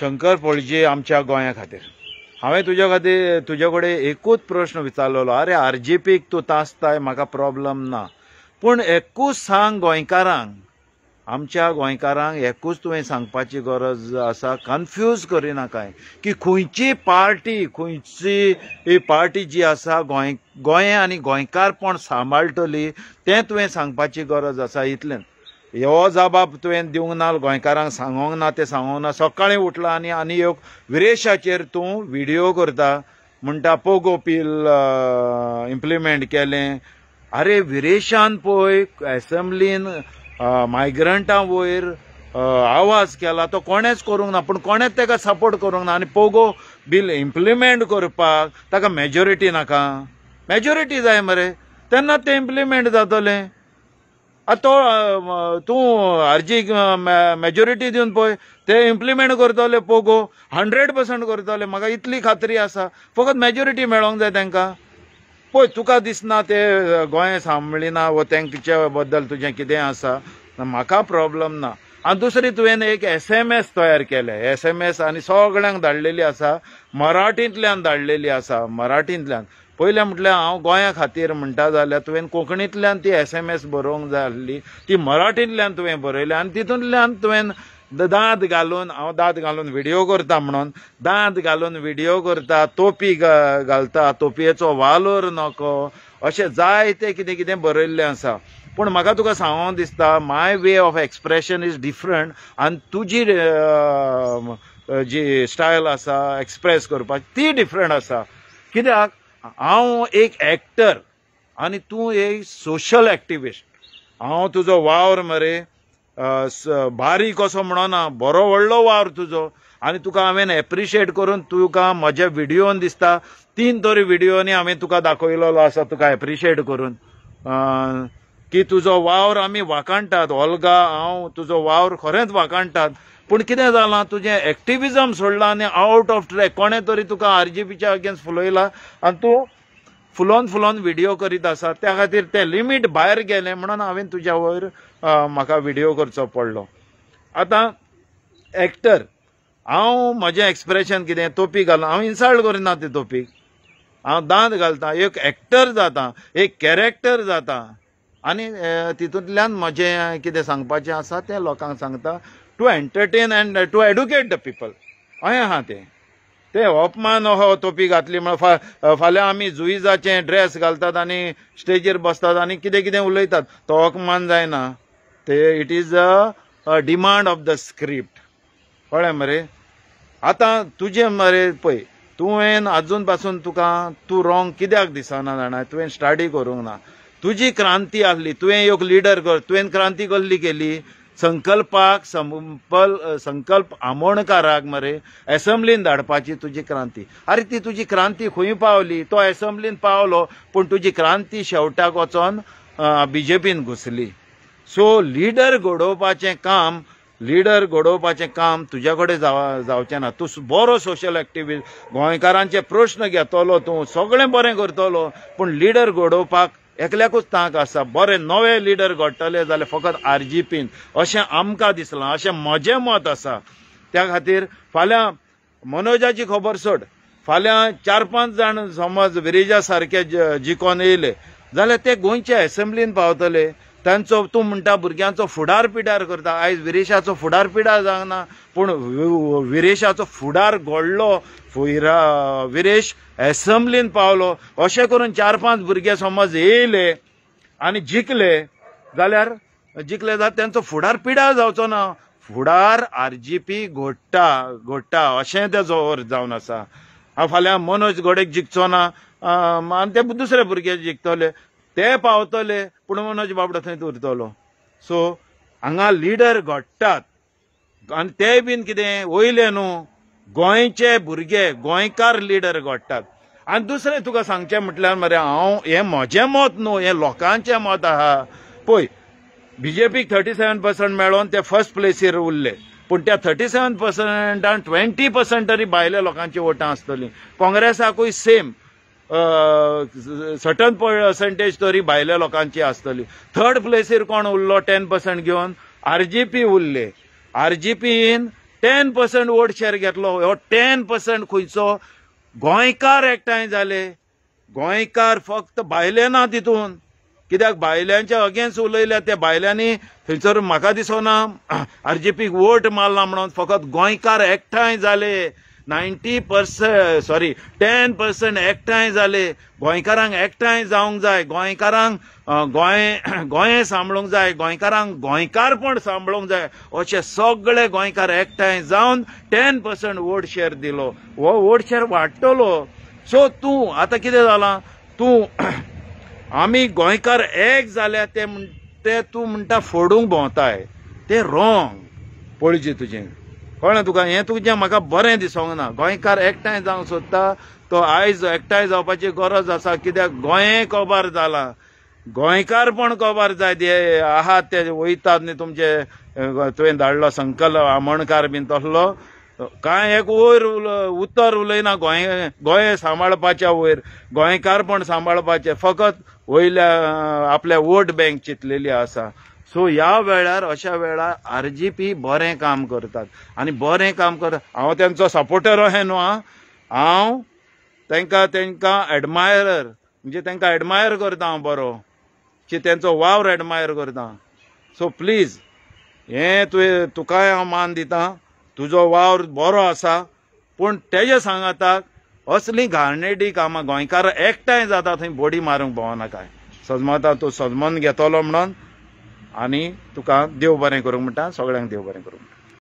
शंकर पळजे आमच्या गोंया खातीर हांवें तुजे कडेन एकूच प्रश्न विचारलेलो. अरे आरजेपीक तूं तासताय म्हाका प्रॉब्लम ना, पूण एकूच सांग गोंयकारांक, आमच्या गोंयकारांक एकूच तुवें सांगपाची गरज आसा. कन्फ्यूज करिनाकाय की खंयची पार्टी जी आसा गोंय आनी गोंयकारपण सांबाळटली तें तुवें सांगपाची गरज आसा. इतलें हो जबाब तुवें दिवंक ना, गोंयकारांक सांगोंक ना, तें सांगोंक ना. सकाळीं उठला आनी एक विरेशाचेर तूं व्हिडिओ करता, म्हणटा पोगो पील इम्प्लिमेंट केलें. अरे विरेशान पळय असेंब्लीन मायग्रंटां वयर आवाज केला, तो कोणेच करूंक ना, पूण कोणेच ताका सपोर्ट करूंक ना. आनी पोगो बील इम्प्लिमेंट करपाक ताका मेजॉरिटी नाका, मेजॉरिटी जाय मरे, तेन्ना तें इम्प्लिमेंट जातलें. तूं अर्जी मेजॉरिटी दिवन पळय, ते इम्प्लिमेंट करतले पोगो 100% करतले, म्हाका इतली खात्री आसा. फकत मेजॉरिटी मेळोंक जाय तांकां. पळय तुका दिसना ते गोंय सांबाळिना व तांच्या बद्दल तुजें कितें आसा, म्हाका प्रॉब्लम ना. आनी दुसरी तुवें एक SMS तयार केले, SMS आनी सगळ्यांक धाडलेली आसा, मराठींतल्यान धाडलेली आसा. मराठींतल्यान पयलें म्हटल्यार हांव गोंया खातीर म्हणटा जाल्यार तुवें कोंकणींतल्यान ती SMS बरोवंक जाय आसली, ती मराठींतल्यान तुवें बरयली. आनी तितूंतल्यान तुवें दांत घालून व्हिडिओ करता म्हणून दांत घालून व्हिडिओ करता, तोपी घालता, तोपयेचो वालोर नको, अशें जायते कितें कितें बरयल्लें आसा. पूण म्हाका तुका सांगोंक दिसता my way of expression is different, आनी तुजी जी स्टायल आसा एक्सप्रेस करपाची ती डिफरंट आसा. कित्याक हांव एक एक्टर आनी तूं एक सोशल एक्टिविस्ट. हांव तुजो वावर मरे बारीक असो म्हणना, बरो व्हडलो वावर तुजो, आनी तुका हांवें एप्रिशिएट करून तुका म्हज्या व्हिडिओन दिसता 3 तरी व्हिडिओनी हांवें तुका दाखयलेलो आसा, तुका एप्रिशिएट करून की तुजो वावर आमी वाखाणटात. ओल्गा हांव तुजो वावर खरेंच वाखाणटात, पूण कितें जालां तुजें एक्टिविजम सोडलां आनी आउट ऑफ ट्रॅक कोणें तरी तुका आरजेपीच्या अगेन्स्ट फुलयला आनी तूं फुलोवन व्हिडिओ करीत आसा. त्या खातीर तें लिमीट भायर गेलें म्हणून हांवें तुज्या वयर म्हाका व्हिडिओ करचो पडलो. आतां एक्टर हांव म्हजें एक्सप्रेशन कितें तोपी घालून हांव इन्सल्ट करिना ते तोपीक, हांव दांत घालतां, एक एक्टर जाता, एक कॅरेक्टर जाता आनी तितूंतल्यान म्हजें कितें सांगपाचें आसा तें लोकांक सांगता. To entertain and to educate the people. हय आहा ते अपमान हो तोपी घातली म्हणून फाल्यां आमी जुईजाचें ड्रेस घालतात आनी स्टेजीर बसतात आनी कितें कितें उलयतात, तो अपमान जायना. ते it is a demand of the script. कळ्ळें मरे. आतां तुजें मरे पळय तुवें आजून पासून तूं रॉंग कित्याक दिसना जाणा, तुवें स्टडी करूंक ना. तुजी क्रांती आसली, तुवें एक लिडर तुवें क्रांती कसली केली, संकल्प आमोणकाराक मरे असेंब्लीन धाडपाची तुजी क्रांती. अरे ती तुजी क्रांती खंय पावली, तो असेंब्लीन पावलो, पूण तुजी क्रांती शेवटाक वचोन बीजेपीन घुसली. सो लिडर घडोवपाचें काम तुज्या कडेन जावचें ना. तूं बरो सोशल एक्टिविस्ट, गोंयकारांचे प्रश्न घेतलो, तूं सगळें बरें करतलो, पूण लिडर घडोवपाक एकल्याकूच तांक आसा. बरे नवे लिडर घडटले जाल्यार फकत आरजेपीन, अशें आमकां दिसलां, अशें म्हजें मत आसा. त्या खातीर फाल्यां मनोजाची खबर सोड, फाल्यां 4-5 जाण समज विरेजा सारके जिखोन येयले जाल्यार ते गोंयच्या असेंब्लीन पावतले. तांचो तूं म्हणटा भुरग्यांचो फुडार पिडार करता. आयज विरेशाचो फुडार पिडार जावना, पूण विरेशाचो फुडार घडलो, विरेश असेंब्लीन पावलो. अशें करून 4-5 भुरगे समज येयले आनी जिखले जाल्यार तांचो फुडार पिडार जावचो ना. फुडार आरजेपी घडटा अशें तेजो अर्थ जावन आसा. फाल्यां मनोज घोडेक जिखचो ना आनी ते दुसरे भुरगे जिखतले, ते पावतले, पूण मनोज बाबडो थंयच उरतलो. सो हांगा लिडर घडटात आनी ते बीन कितें वयले न्हू, गोंयचे भुरगे गोंयकार लिडर घडटात. आनी दुसरें तुका सांगचें म्हटल्यार मरे हांव हें म्हजें मत न्हू, हें लोकांचें मत आहा. पळय बीजेपीक 37% मेळोन ते फर्स्ट प्लेसीर उरले, पूण त्या 37%आन 20% तरी भायल्या लोकांची वोटां आसतलीं. काँग्रेसाकूय सेम सर्टन पर्सेंटेज तरी भायल्या लोकांची आसतली. 3rd प्लेसीर कोण उरलो 10% घेवन, आरजेपी उरले. आरजेपीन 10% वोट शेअर घेतलो हो 10% खंयचो गोंयकार एकठांय जाले गोंयकार फक्त भायले ना तितून कित्याक भायल्यांच्या अगेन्स्ट उलयल्या त्या भायल्यांनी थंयसर म्हाका दिसना आरजेपीक वोट मारला म्हणून फकत गोंयकार एकठांय जाले 10% एकठांय जाले गोंयकारांक एकठांय जावंक जाय गोंयकारांक गोंय सांबाळूंक जाय गोंयकारांक गोंयकारपण सांबाळूंक जाय अशे सगळे गोंयकार एकठांय जावन 10% वोट शेअर दिलो हो वोट शेअर वाडटलो सो तूं आतां कितें जालां तूं आमी गोंयकार एक जाल्या ते तूं म्हणटा फोडूंक भोंवताय ते रॉंग पळयचें तुजें कळ्ळें तुका हें तुजें म्हाका बरें दिसोंक ना गोंयकार एकठांय जावंक सोदता तो आयज एकठांय जावपाची गरज आसा कित्याक गोंय कोबार जाला गोंयकारपण कोबार जाय ते आहात ते वयतात न्ही तुमचे तुवें धाडलो संकल्प आमोणकार बीन तसलो कांय एक वयर उतर उलयना गोंय सांबाळपाच्या वयर गोंयकारपण सांबाळपाचें फकत वयल्या आपल्या वोट बँक चिंतलेली आसा सो ह्या वेळार अशा वेळार आरजेपी बरें काम करतात आनी बरें काम करता हांव तेंचो सपोर्टर अशें न्हू हांव तेंकां एडमायरर म्हणजे तेंकां एडमायर करता हांव बरो की तेंचो वावर एडमायर करता सो प्लीज हें तुकाय हांव मान दितां तुजो वावर बरो आसा पूण तेजे सांगाताक असली घाणेरडी कामां गोंयकार एकठांय जाता थंय बोडी मारूंक भोंवनाकाय सजमता तूं सजमोन घेतलो म्हणून आनी तुका देव बरें करूंक म्हणटा सगळ्यांक देव बरें करूंक